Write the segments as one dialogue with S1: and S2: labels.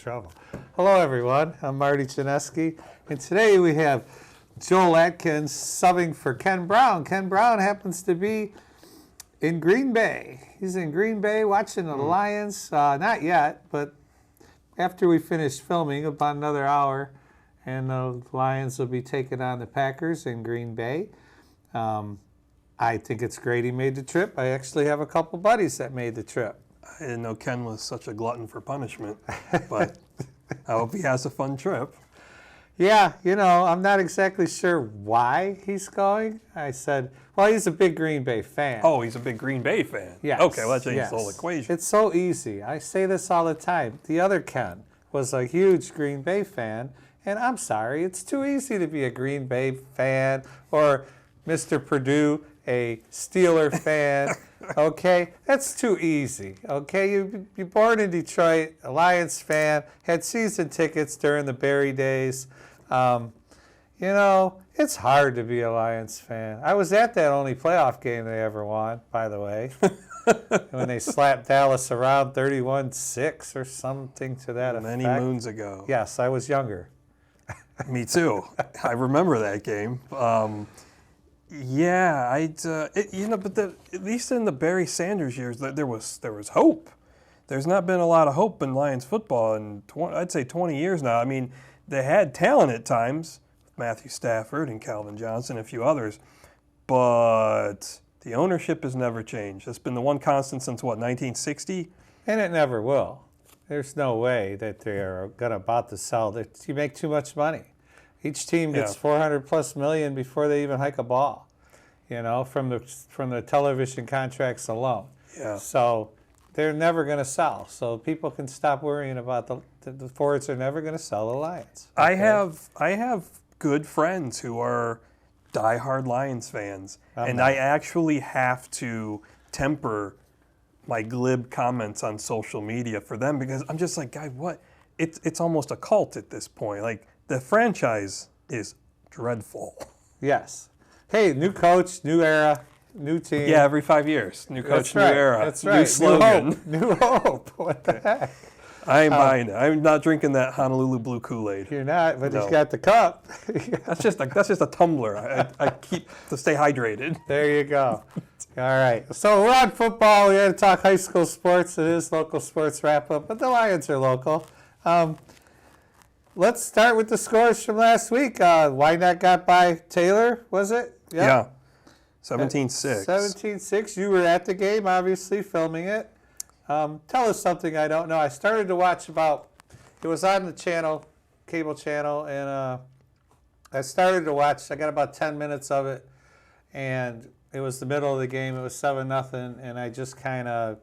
S1: trouble. Hello, everyone. I'm Marty Chinesky, and today we have Joel Adkins subbing for Ken Brown. Ken Brown happens to be in Green Bay. He's in Green Bay watching the Lions. Not yet, but after we finish filming, about another hour, and the Lions will be taking on the Packers in Green Bay. I think it's great he made the trip. I actually have a couple buddies that made the trip.
S2: I didn't know Ken was such a glutton for punishment, but I hope he has a fun trip.
S1: Yeah, you know, I'm not exactly sure why he's going. I said, well, he's a big Green Bay fan.
S2: Oh, he's a big Green Bay fan.
S1: Yes.
S2: Okay, well, that changes the whole equation.
S1: It's so easy. I say this all the time. The other Ken was a huge Green Bay fan, and I'm sorry, it's too easy to be a Green Bay fan or Mr. Purdue, a Steeler fan. Okay, that's too easy. Okay, you're born in Detroit, a Lions fan, had season tickets during the Barry days. You know, it's hard to be a Lions fan. I was at that only playoff game they ever won, by the way, when they slapped Dallas around 31-6 or something to that effect.
S2: Many moons ago.
S1: Yes, I was younger.
S2: Me too. I remember that game. Yeah, but at least in the Barry Sanders years, there was hope. There's not been a lot of hope in Lions football in I'd say 20 years now. I mean, they had talent at times, Matthew Stafford and Calvin Johnson and a few others, but the ownership has never changed. It's been the one constant since, 1960?
S1: And it never will. There's no way that they're about to sell. You make too much money. Each team gets $400+ million before they even hike a ball, you know, from the television contracts alone.
S2: Yeah.
S1: So they're never going to sell. So people can stop worrying about the Fords are never going to sell the Lions. Okay?
S2: I have good friends who are diehard Lions fans, and I actually have to temper my glib comments on social media for them because I'm just like, guy, what? It's almost a cult at this point. Like, the franchise is dreadful.
S1: Yes. Hey, new coach, new era, new team.
S2: Yeah, every 5 years. New coach,
S1: That's right.
S2: new era.
S1: That's right.
S2: New slogan.
S1: New hope. What the heck?
S2: I ain't buying it. I'm not drinking that Honolulu Blue Kool-Aid.
S1: You're not, but
S2: No.
S1: he's got the cup.
S2: That's just a tumbler. I keep to stay hydrated.
S1: There you go. All right. So we're on football. We had to talk high school sports. It is local sports wrap-up, but the Lions are local. Let's start with the scores from last week. Wynot got by Taylor, was it? Yep.
S2: Yeah. 17-6.
S1: 17-6. You were at the game, obviously, filming it. Tell us something I don't know. I started to watch it was on the channel, cable channel, and I started to watch. I got about 10 minutes of it, and it was the middle of the game. It was 7-0, and I just kind of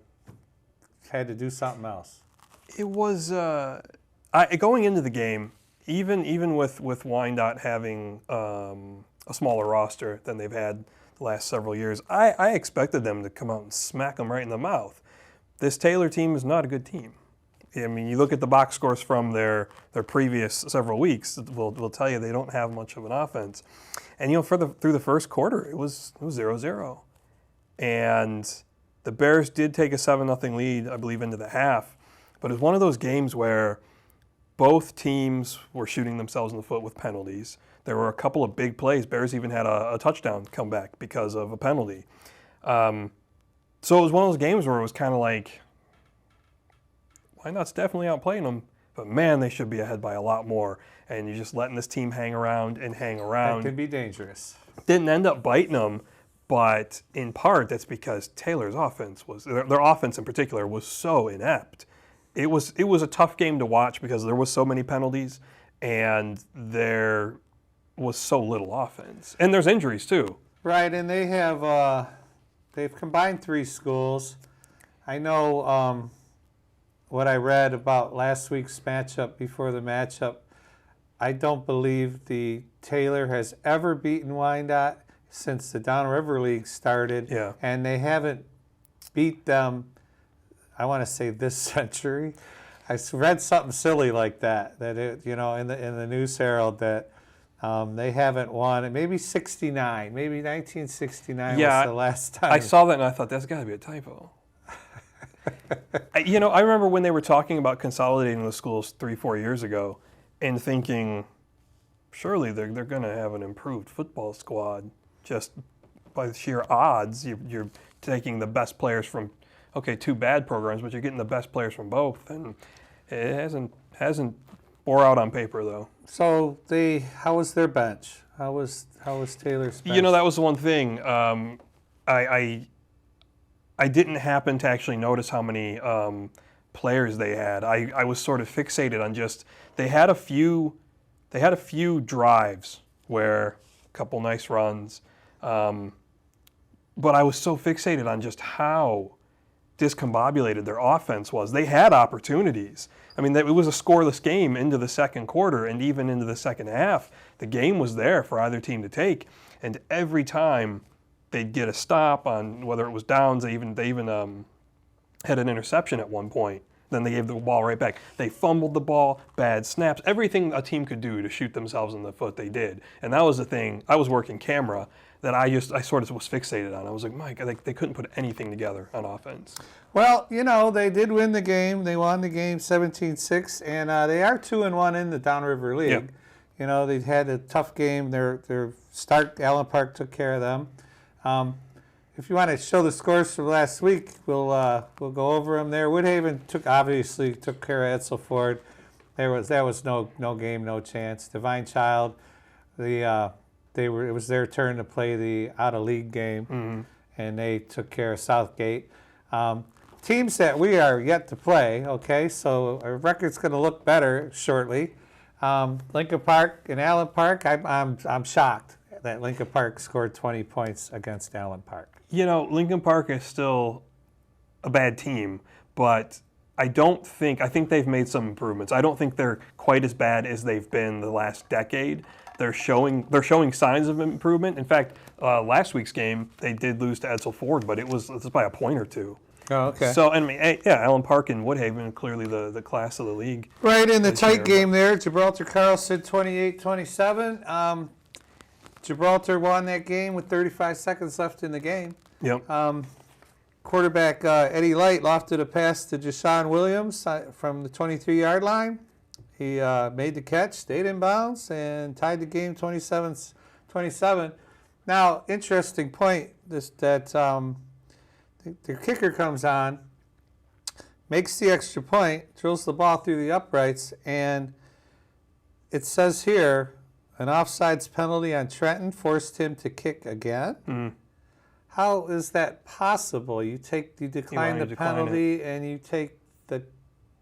S1: had to do something else.
S2: It was going into the game, even with Wyandotte having a smaller roster than they've had the last several years, I expected them to come out and smack them right in the mouth. This Taylor team is not a good team. I mean, you look at the box scores from their previous several weeks, will tell you they don't have much of an offense. And, you know, through the first quarter, it was 0-0. And the Bears did take a 7-0 lead, I believe, into the half. But it was one of those games where both teams were shooting themselves in the foot with penalties. There were a couple of big plays. Bears even had a touchdown come back because of a penalty. So it was one of those games where it was kind of like, Wyandott's definitely outplaying them, but man, they should be ahead by a lot more. And you're just letting this team hang around and hang around.
S1: That could be dangerous.
S2: Didn't end up biting them, but in part that's because Taylor's offense their offense in particular was so inept. It was a tough game to watch because there was so many penalties and there was so little offense. And there's injuries too.
S1: Right, and they have they've combined 3 schools. I know what I read about last week's matchup before the matchup. I don't believe the Taylor has ever beaten Wyandotte since the Downriver League started.
S2: Yeah.
S1: And they haven't beat them, I want to say this century. I read something silly like that in the News Herald that they haven't won. Maybe 69, maybe 1969 was the last time.
S2: I saw that and I thought, that's got to be a typo. I remember when they were talking about consolidating the schools 3-4 years ago, and thinking, surely they're going to have an improved football squad just by the sheer odds. You're taking the best players from, two bad programs, but you're getting the best players from both, and it hasn't bore out on paper though.
S1: So how was their bench? How was Taylor's bench?
S2: That was the one thing. I didn't happen to actually notice how many players they had. I was sort of fixated on just they had a few drives where a couple nice runs, but I was so fixated on just how discombobulated their offense was. They had opportunities. I mean, it was a scoreless game into the second quarter, and even into the second half, the game was there for either team to take. And every time they'd get a stop on whether it was downs, they even had an interception at one point. Then they gave the ball right back. They fumbled the ball, bad snaps, everything a team could do to shoot themselves in the foot, they did. And that was the thing. I was working camera that I sort of was fixated on. I was like, Mike, they couldn't put anything together on offense.
S1: Well, they did win the game. They won the game 17-6, and they are 2-1 in the Downriver League.
S2: Yep.
S1: They had a tough game. Their start, Allen Park took care of them. If you want to show the scores from last week, we'll go over them there. Woodhaven obviously took care of Edsel Ford. That was no game, no chance. Divine Child, it was their turn to play the out of league game, and they took care of Southgate. Teams that we are yet to play. Okay, so our record's going to look better shortly. Lincoln Park and Allen Park. I'm shocked that Lincoln Park scored 20 points against Allen Park.
S2: Lincoln Park is still a bad team, but I think they've made some improvements. I don't think they're quite as bad as they've been the last decade. They're showing signs of improvement. In fact, last week's game, they did lose to Edsel Ford, but it was by a point or two.
S1: Oh, okay.
S2: So, Allen Park and Woodhaven, clearly the class of the league.
S1: Right, in the tight game there, Gibraltar Carlson 28-27. Gibraltar won that game with 35 seconds left in the game.
S2: Yep.
S1: Quarterback Eddie Light lofted a pass to Jashawn Williams from the 23-yard line. He made the catch, stayed in bounds, and tied the game 27-27. Now, interesting point that the kicker comes on, makes the extra point, drills the ball through the uprights, and it says here, an offsides penalty on Trenton forced him to kick again. Mm. How is that possible? You decline the penalty and you take the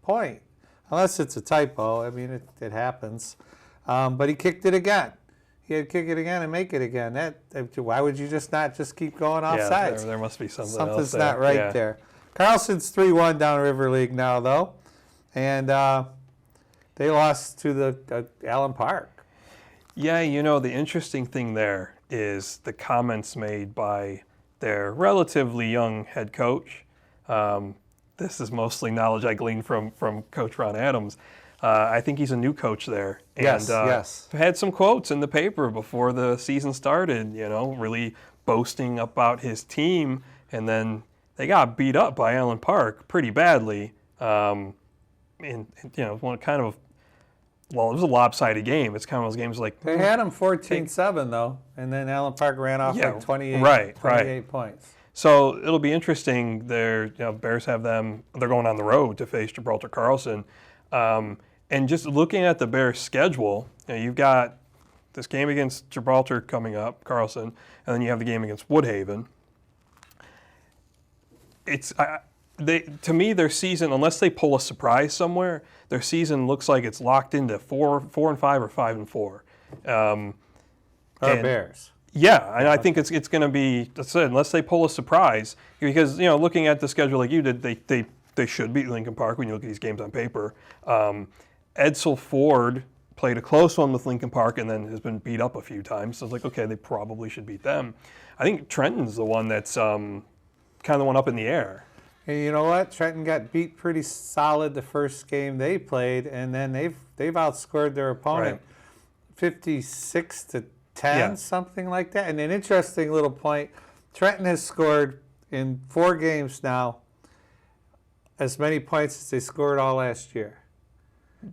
S1: point. Unless it's a typo. I mean, it happens. But he kicked it again. He had to kick it again and make it again. Why would you not keep going offsides?
S2: Yeah, there must be something else
S1: Something's
S2: there.
S1: Not right there. Carlson's 3-1 Downriver League now, though. And they lost to the Allen Park.
S2: Yeah, the interesting thing there is the comments made by their relatively young head coach. This is mostly knowledge I gleaned from Coach Ron Adams. I think he's a new coach there. And,
S1: yes.
S2: Had some quotes in the paper before the season started, really boasting about his team. And then they got beat up by Allen Park pretty badly. It was a lopsided game. It's kind of those games like...
S1: They had them 14-7, though, and then Allen Park ran off 28 points.
S2: So it'll be interesting. Bears have them. They're going on the road to face Gibraltar Carlson. And just looking at the Bears' schedule, you've got this game against Gibraltar coming up, Carlson, and then you have the game against Woodhaven. To me, their season, unless they pull a surprise somewhere, their season looks like it's locked into 4-5 or 5-4.
S1: Bears.
S2: Yeah, and I think it's going to be, unless they pull a surprise, because looking at the schedule like you did, they should beat Lincoln Park when you look at these games on paper. Edsel Ford played a close one with Lincoln Park and then has been beat up a few times. So it's like, okay, they probably should beat them. I think Trenton's the one that's kind of the one up in the air.
S1: And you know what? Trenton got beat pretty solid the first game they played, and then they've outscored their opponent 56-10, something like that. And an interesting little point, Trenton has scored in 4 games now as many points as they scored all last year.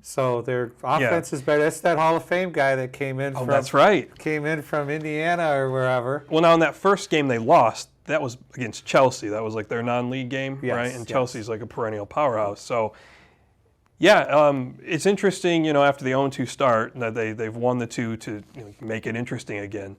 S1: So their offense is better. That's that Hall of Fame guy that came in.
S2: That's right.
S1: Came in from Indiana or wherever.
S2: Well, now in that first game they lost, that was against Chelsea. That was like their non-league game, right? And Chelsea's like a perennial powerhouse. So, yeah, it's interesting, after the 0-2 start, that they've won the two to make it interesting again.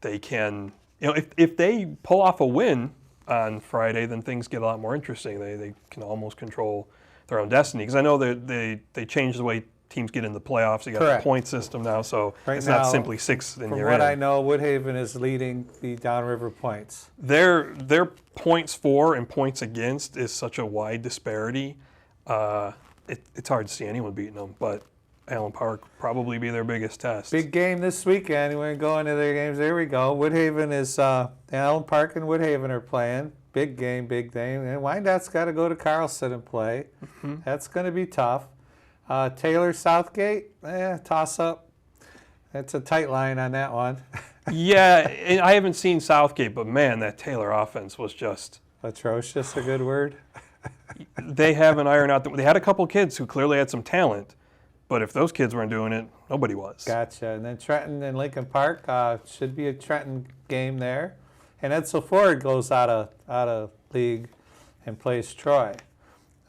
S2: They can, if they pull off a win on Friday, then things get a lot more interesting. They can almost control their own destiny, because I know they changed the way teams get in the playoffs. You got the point system now, so it's not simply 6 and you're in.
S1: From what I know, Woodhaven is leading the downriver points.
S2: Their points for and points against is such a wide disparity. It's hard to see anyone beating them, but Allen Park probably be their biggest test.
S1: Big game this weekend. We're going to their games. There we go. Woodhaven is Allen Park and Woodhaven are playing. Big game, big game. And Wyandott's got to go to Carlson and play. Mm-hmm. That's going to be tough. Taylor Southgate, toss up. That's a tight line on that one.
S2: Yeah, and I haven't seen Southgate, but man, that Taylor offense was just
S1: atrocious. A good word.
S2: They haven't ironed out. They had a couple kids who clearly had some talent, but if those kids weren't doing it, nobody was.
S1: Gotcha. And then Trenton and Lincoln Park should be a Trenton game there. And Edsel Ford goes out of league and plays Troy.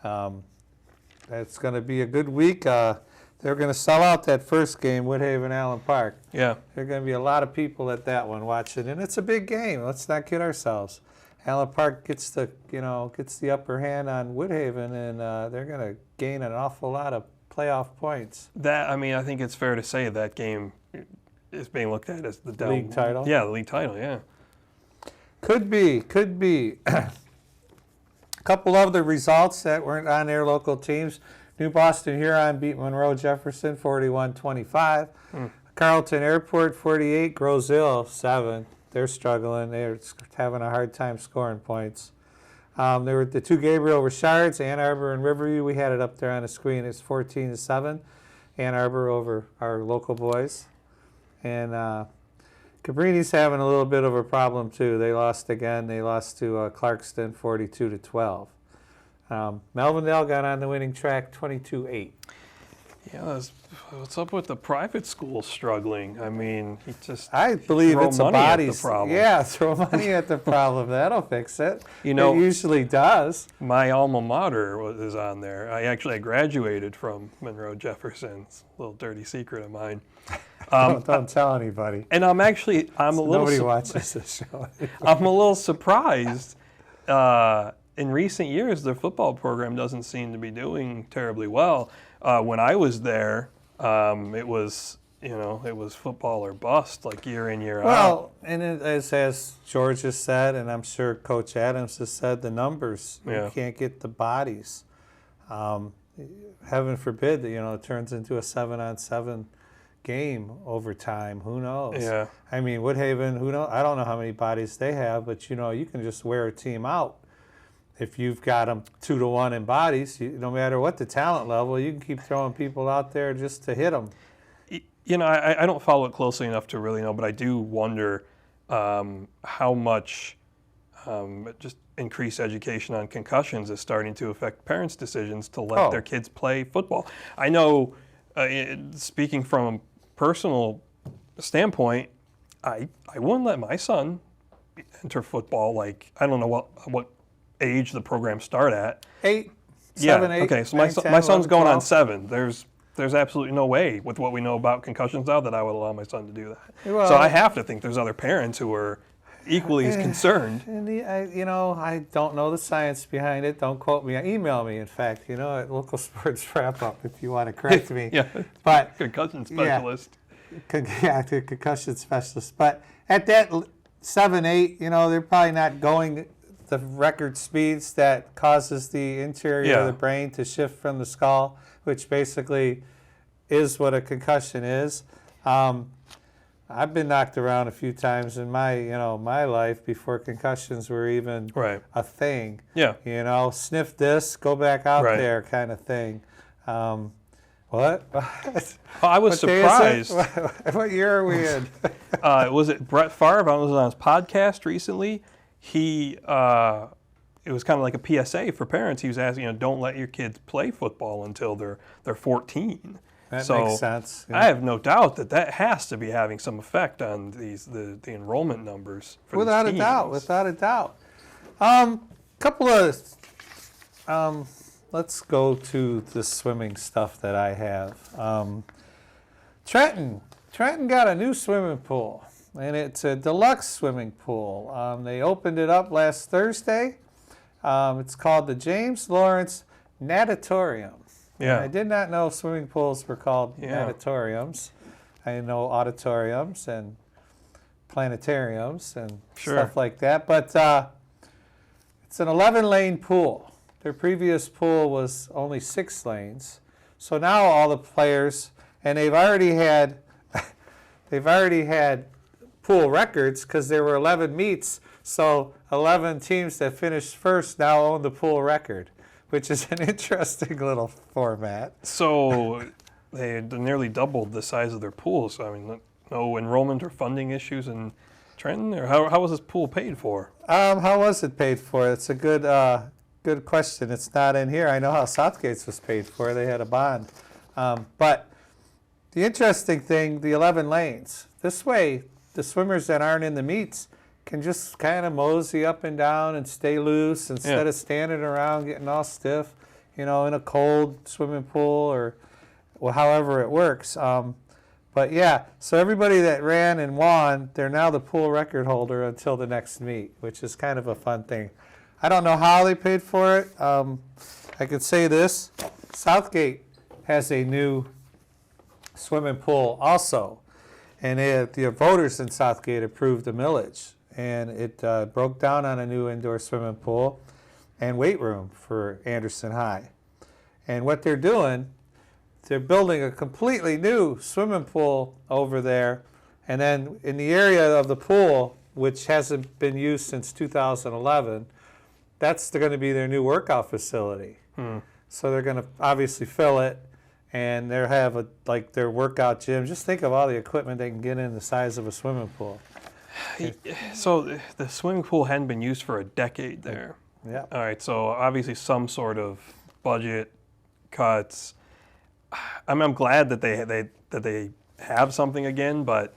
S1: That's going to be a good week. They're going to sell out that first game, Woodhaven Allen Park.
S2: Yeah.
S1: There are going to be a lot of people at that one watching, and it's a big game. Let's not kid ourselves. Allen Park gets the upper hand on Woodhaven, and they're going to gain an awful lot of playoff points.
S2: I think it's fair to say that game is being looked at as the
S1: league title.
S2: Yeah, the league title. Yeah.
S1: Could be. A couple of the results that weren't on their local teams. New Boston Huron beat Monroe Jefferson 41-25. Carleton Airport 48, Grosville 7. They're struggling. They're having a hard time scoring points. There were the two Gabriel Richards, Ann Arbor and Riverview. We had it up there on the screen. It's 14-7. Ann Arbor over our local boys. And Cabrini's having a little bit of a problem too. They lost again. They lost to Clarkston 42-12. Melvindale got on the winning track 22-8.
S2: Yeah, what's up with the private schools struggling? I mean,
S1: I believe it's a bodies
S2: problem.
S1: Yeah, throw money at the problem. That'll fix it.
S2: You know,
S1: it usually does.
S2: My alma mater is on there. I graduated from Monroe Jefferson. It's a little dirty secret of mine.
S1: Don't tell anybody.
S2: And I'm a little.
S1: Nobody watches this show.
S2: I'm a little surprised. In recent years, their football program doesn't seem to be doing terribly well. When I was there, it was football or bust, like year in, year out.
S1: Well, and as George has said, and I'm sure Coach Adams has said, the numbers, you can't get the bodies. Heaven forbid that it turns into a 7-on-7 game over time. Who knows?
S2: Yeah.
S1: I mean, Woodhaven, who knows? I don't know how many bodies they have, but you can just wear a team out. If you've got them 2-to-1 in bodies, no matter what the talent level, you can keep throwing people out there just to hit them.
S2: I don't follow it closely enough to really know, but I do wonder how much just increased education on concussions is starting to affect parents' decisions to let their kids play football. I know, speaking from a personal standpoint, I wouldn't let my son enter football. Like, I don't know what age the program start at.
S1: 8, 7, 8.
S2: Okay, so
S1: 9,
S2: my
S1: 10,
S2: son's
S1: 11,
S2: going
S1: 12.
S2: on 7. There's absolutely no way with what we know about concussions now that I would allow my son to do that.
S1: Well,
S2: so I have to think there's other parents who are equally as concerned.
S1: And I don't know the science behind it. Don't quote me. Email me, in fact, at Local Sports Wrap Up if you want to correct me.
S2: Yeah,
S1: but
S2: concussion specialist.
S1: Yeah, the concussion specialist. But at that 7, 8, they're probably not going the record speeds that causes the interior of the brain to shift from the skull, which basically is what a concussion is. I've been knocked around a few times in my life before concussions were even a thing.
S2: Yeah.
S1: Sniff this, go back out there kind of thing. What?
S2: I was surprised.
S1: What year are we in?
S2: Was it Brett Favre? I was on his podcast recently. He it was kind of like a PSA for parents. He was asking, don't let your kids play football until they're 14.
S1: That
S2: so
S1: makes sense. Yeah.
S2: I have no doubt that has to be having some effect on the enrollment numbers for
S1: Without
S2: these
S1: a doubt,
S2: teams.
S1: without a doubt. Couple of, let's go to the swimming stuff that I have. Trenton got a new swimming pool, and it's a deluxe swimming pool. They opened it up last Thursday. It's called the James Lawrence Natatorium.
S2: Yeah.
S1: I did not know swimming pools were called
S2: Yeah.
S1: natatoriums. I know auditoriums and planetariums and
S2: Sure.
S1: stuff like that. But it's an 11-lane pool. Their previous pool was only 6 lanes. So now all the players, and they've already had pool records because there were 11 meets. So 11 teams that finished first now own the pool record, which is an interesting little format.
S2: So they nearly doubled the size of their pool. So, I mean, no enrollment or funding issues in Trenton? Or how was this pool paid for?
S1: How was it paid for? It's a good question. It's not in here. I know how Southgate's was paid for. They had a bond. But the interesting thing, the 11 lanes. This way, the swimmers that aren't in the meets can just kind of mosey up and down and stay loose instead of standing around getting all stiff, in a cold swimming pool or however it works. But yeah, so everybody that ran and won, they're now the pool record holder until the next meet, which is kind of a fun thing. I don't know how they paid for it. I could say this. Southgate has a new swimming pool also. And the voters in Southgate approved the millage. And it broke down on a new indoor swimming pool and weight room for Anderson High. And what they're doing, they're building a completely new swimming pool over there. And then in the area of the pool, which hasn't been used since 2011, that's going to be their new workout facility. So they're going to obviously fill it, and they'll have their workout gym. Just think of all the equipment they can get in the size of a swimming pool.
S2: So the swimming pool hadn't been used for a decade there.
S1: Yeah.
S2: All right, so obviously some sort of budget cuts. I'm glad that they have something again, but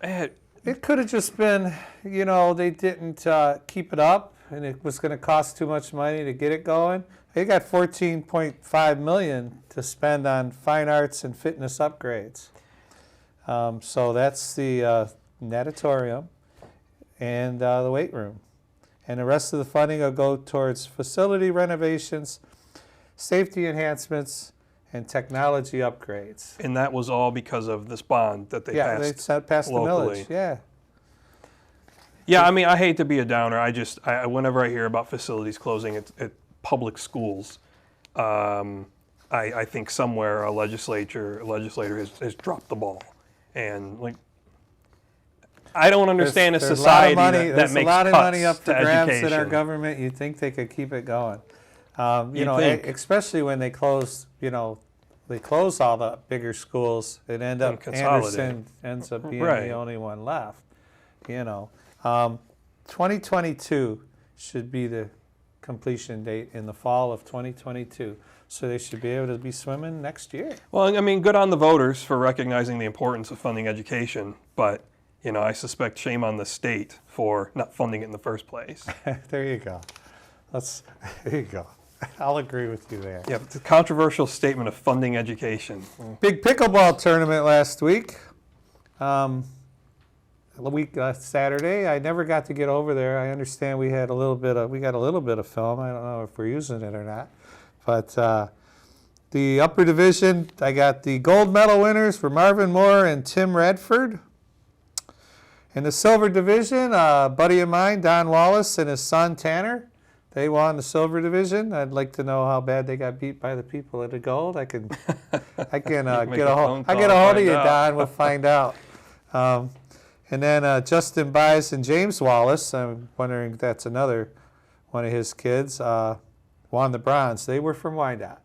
S1: it could have just been, they didn't keep it up, and it was going to cost too much money to get it going. They got $14.5 million to spend on fine arts and fitness upgrades. So that's the natatorium and the weight room. And the rest of the funding will go towards facility renovations, safety enhancements, and technology upgrades.
S2: And that was all because of this bond that they passed.
S1: They passed
S2: locally.
S1: the millage. Yeah.
S2: Yeah, I mean, I hate to be a downer. I whenever I hear about facilities closing at public schools, I think somewhere a legislator has dropped the ball, and I don't understand a society that makes cuts
S1: There's a lot of money up for
S2: to
S1: grabs
S2: education.
S1: in our government. You'd think they could keep it going.
S2: Think.
S1: Especially when they close, they close all the bigger schools and end up
S2: consolidate.
S1: Anderson ends up being
S2: Right.
S1: the only one left. 2022 should be the completion date in the fall of 2022. So they should be able to be swimming next year.
S2: Well, I mean, good on the voters for recognizing the importance of funding education, but I suspect shame on the state for not funding it in the first place.
S1: There you go. There you go. I'll agree with you there.
S2: Yeah, it's a controversial statement of funding education.
S1: Big pickleball tournament last week. Saturday. I never got to get over there. I understand we got a little bit of film. I don't know if we're using it or not. But the upper division, I got the gold medal winners for Marvin Moore and Tim Radford. In the silver division, a buddy of mine, Don Wallace, and his son Tanner, they won the silver division. I'd like to know how bad they got beat by the people at the gold. I can get a hold of you, Don. We'll find out. And then Justin Bies and James Wallace, I'm wondering if that's another one of his kids, won the bronze. They were from Wyandotte.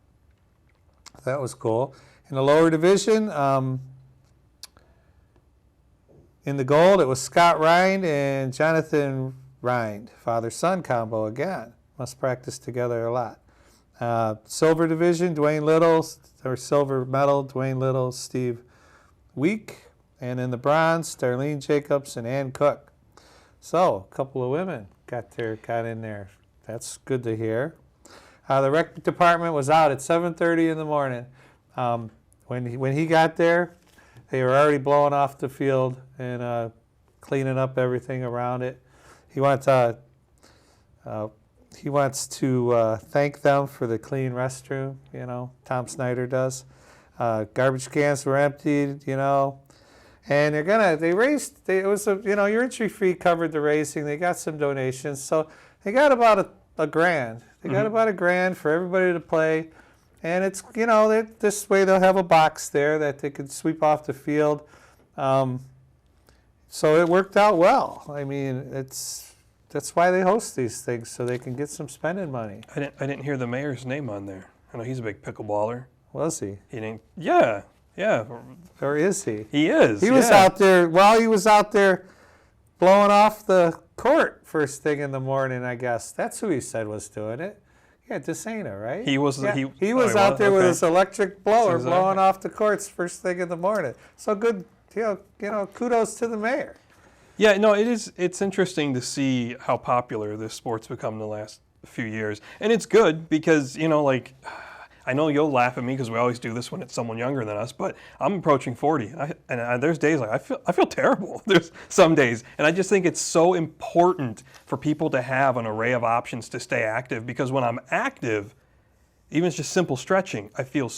S1: That was cool. In the lower division, in the gold, it was Scott Rind and Jonathan Rind, father-son combo again. Must practice together a lot. Silver division, Dwayne Little, or silver medal, Dwayne Little, Steve Week. And in the bronze, Darlene Jacobs and Ann Cook. So, a couple of women got in there. That's good to hear. The rec department was out at 7:30 in the morning. When he got there, they were already blowing off the field and cleaning up everything around it. He wants to thank them for the clean restroom. Tom Snyder does. Garbage cans were emptied. And your entry fee covered the racing. They got some donations, so they got about a grand. They got about $1,000 for everybody to play, and it's this way they'll have a box there that they can sweep off the field. So it worked out well. I mean, that's why they host these things, so they can get some spending money.
S2: I didn't hear the mayor's name on there. I know he's a big pickleballer.
S1: Was he?
S2: He didn't. Yeah.
S1: Or is he?
S2: He is.
S1: He was out there. Well, he was out there blowing off the court first thing in the morning, I guess. That's who he said was doing it. Yeah, Desena, right?
S2: He was.
S1: Yeah. He was out there with his electric blower blowing off the courts first thing in the morning. So good, kudos to the mayor.
S2: Yeah, no, it's interesting to see how popular this sport's become in the last few years. And it's good because, I know you'll laugh at me because we always do this when it's someone younger than us, but I'm approaching 40, and there's days I feel terrible. There's some days, and I just think it's so important for people to have an array of options to stay active, because when I'm active, even just simple stretching, I feel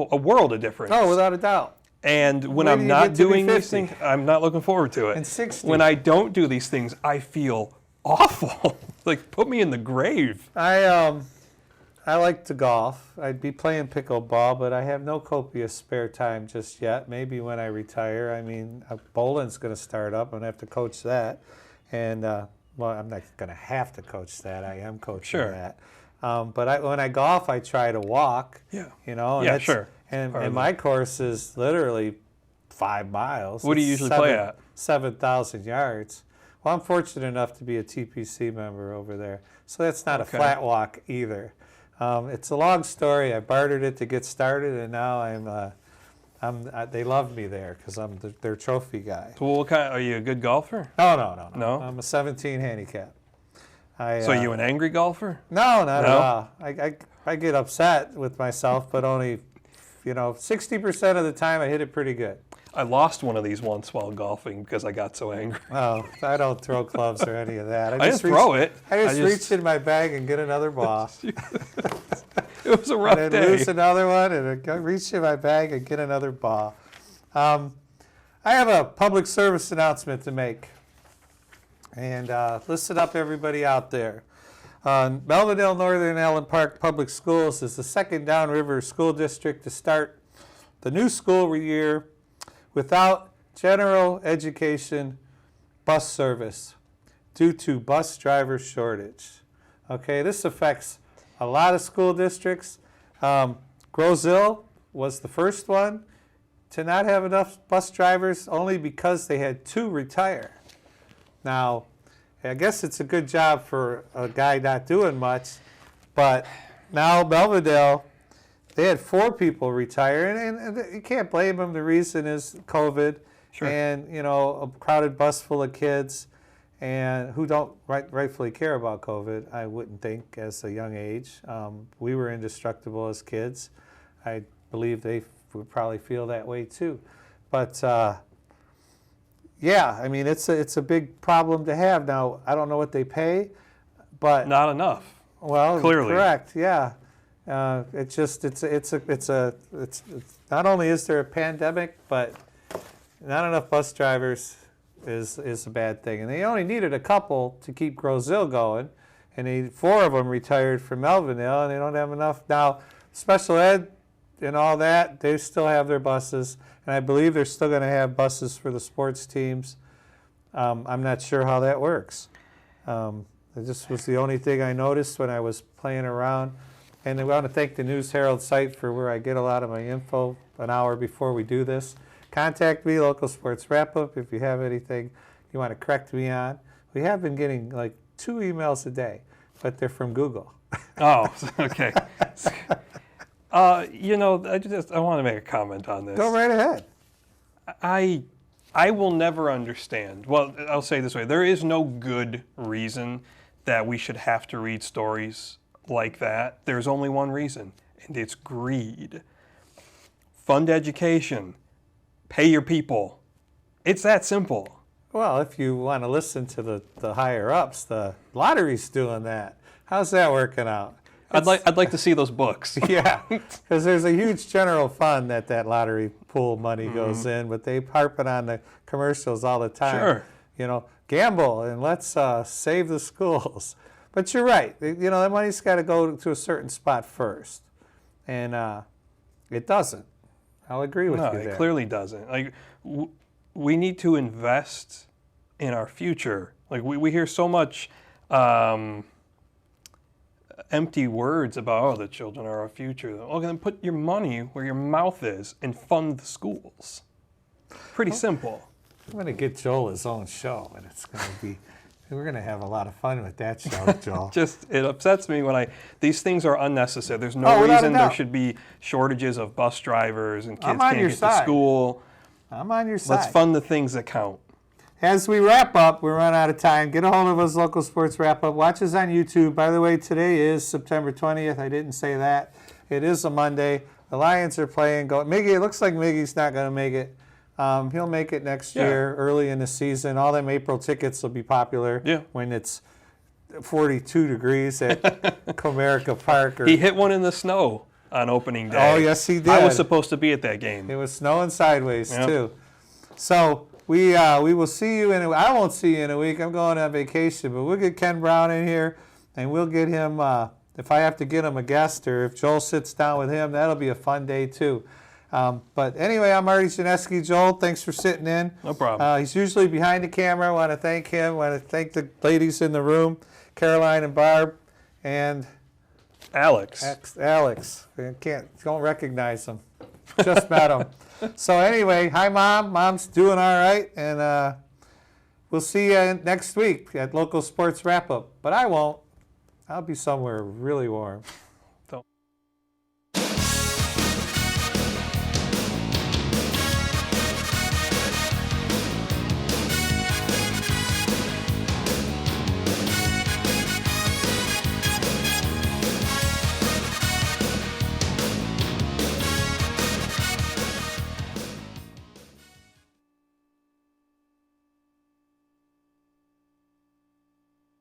S2: a world of difference.
S1: Oh, without a doubt.
S2: And when I'm not doing these things, I'm not looking forward to it.
S1: And 60.
S2: When I don't do these things, I feel awful. Like, put me in the grave.
S1: I like to golf. I'd be playing pickleball, but I have no copious spare time just yet. Maybe when I retire. I mean, bowling's going to start up. I'm going to have to coach that. And, I'm not going to have to coach that. I am coaching that. But when I golf, I try to walk.
S2: Yeah.
S1: And
S2: sure.
S1: And my course is literally 5 miles.
S2: What do you usually play at?
S1: 7,000 yards. Well, I'm fortunate enough to be a TPC member over there. So that's not a flat walk either. It's a long story. I bartered it to get started, and now they love me there because I'm their trophy guy.
S2: So what kind? Are you a good golfer?
S1: No. I'm a 17 handicap.
S2: So you an angry golfer?
S1: No, not at all. I get upset with myself, but only 60% of the time I hit it pretty good.
S2: I lost one of these once while golfing because I got so angry.
S1: Oh, I don't throw clubs or any of that.
S2: I just throw it.
S1: I just reach in my bag and get another ball.
S2: It was a rough day.
S1: And then lose another one and reach in my bag and get another ball. I have a public service announcement to make. And listen up, everybody out there. Melvindale Northern Allen Park Public Schools is the second downriver school district to start the new school year without general education bus service due to bus driver shortage. Okay, this affects a lot of school districts. Grosville was the first one to not have enough bus drivers, only because they had 2 retire. Now, I guess it's a good job for a guy not doing much, but now Belvedere, they had 4 people retire, and you can't blame them. The reason is COVID, and a crowded bus full of kids, and who don't rightfully care about COVID. I wouldn't think as a young age. We were indestructible as kids. I believe they would probably feel that way too, but. Yeah, I mean it's a big problem to have. Now I don't know what they pay, but
S2: not enough.
S1: Well,
S2: clearly,
S1: correct. Yeah, it's not only is there a pandemic, but not enough bus drivers is a bad thing. And they only needed a couple to keep Grosville going, and 4 of them retired from Melvindale, and they don't have enough now. Special ed and all that, they still have their buses. And I believe they're still going to have buses for the sports teams. I'm not sure how that works. This was the only thing I noticed when I was playing around. And I want to thank the News Herald site for where I get a lot of my info an hour before we do this. Contact me, Local Sports Wrap-Up, if you have anything you want to correct me on. We have been getting like 2 emails a day. but they're from Google.
S2: Oh, okay. I want to make a comment on this.
S1: Go right ahead.
S2: I will never understand. Well, I'll say it this way. There is no good reason that we should have to read stories like that. There's only one reason, and it's greed. Fund education. Pay your people. It's that simple.
S1: Well, if you want to listen to the higher ups, the lottery's doing that. How's that working out?
S2: I'd like to see those books.
S1: Yeah, because there's a huge general fund that lottery pool money goes in, but they harping on the commercials all the time.
S2: Sure.
S1: You know, gamble and let's save the schools. But you're right. You know, that money's got to go to a certain spot first, and it doesn't. I'll agree with you there.
S2: No, it clearly doesn't. Like, we need to invest in our future. Like, we hear so much empty words about, oh, the children are our future. Okay, then put your money where your mouth is and fund the schools. Pretty simple.
S1: I'm going to get Joel his own show, and it's going to be, we're going to have a lot of fun with that show, Joel.
S2: It upsets me when these things are unnecessary. There's no
S1: without a
S2: reason there
S1: doubt.
S2: should be shortages of bus drivers and kids
S1: I'm on
S2: can't
S1: your
S2: get
S1: side.
S2: to school.
S1: I'm on your side.
S2: Let's fund the things that count.
S1: As we wrap up, we run out of time. Get a hold of us, Local Sports Wrap Up. Watch us on YouTube. By the way, today is September 20th. I didn't say that. It is a Monday. The Lions are playing. Miggy, it looks like Miggy's not going to make it. He'll make it next year, early in the season. All them April tickets will be popular when it's 42 degrees at Comerica Park.
S2: He hit one in the snow on opening day.
S1: Oh, yes, he did.
S2: I was supposed to be at that game.
S1: It was snowing sideways, too. So we will see you I won't see you in a week. I'm going on vacation, but we'll get Ken Brown in here, and we'll get him, if I have to get him a guest, or if Joel sits down with him, that'll be a fun day, too. But anyway, I'm Marty Janeski. Joel, thanks for sitting in.
S2: No problem.
S1: He's usually behind the camera. I want to thank him. I want to thank the ladies in the room, Caroline and Barb, and
S2: Alex.
S1: Alex. Don't recognize him. Just met him. So anyway, hi, Mom. Mom's doing all right, and we'll see you next week at Local Sports Wrap Up. But I won't. I'll be somewhere really warm.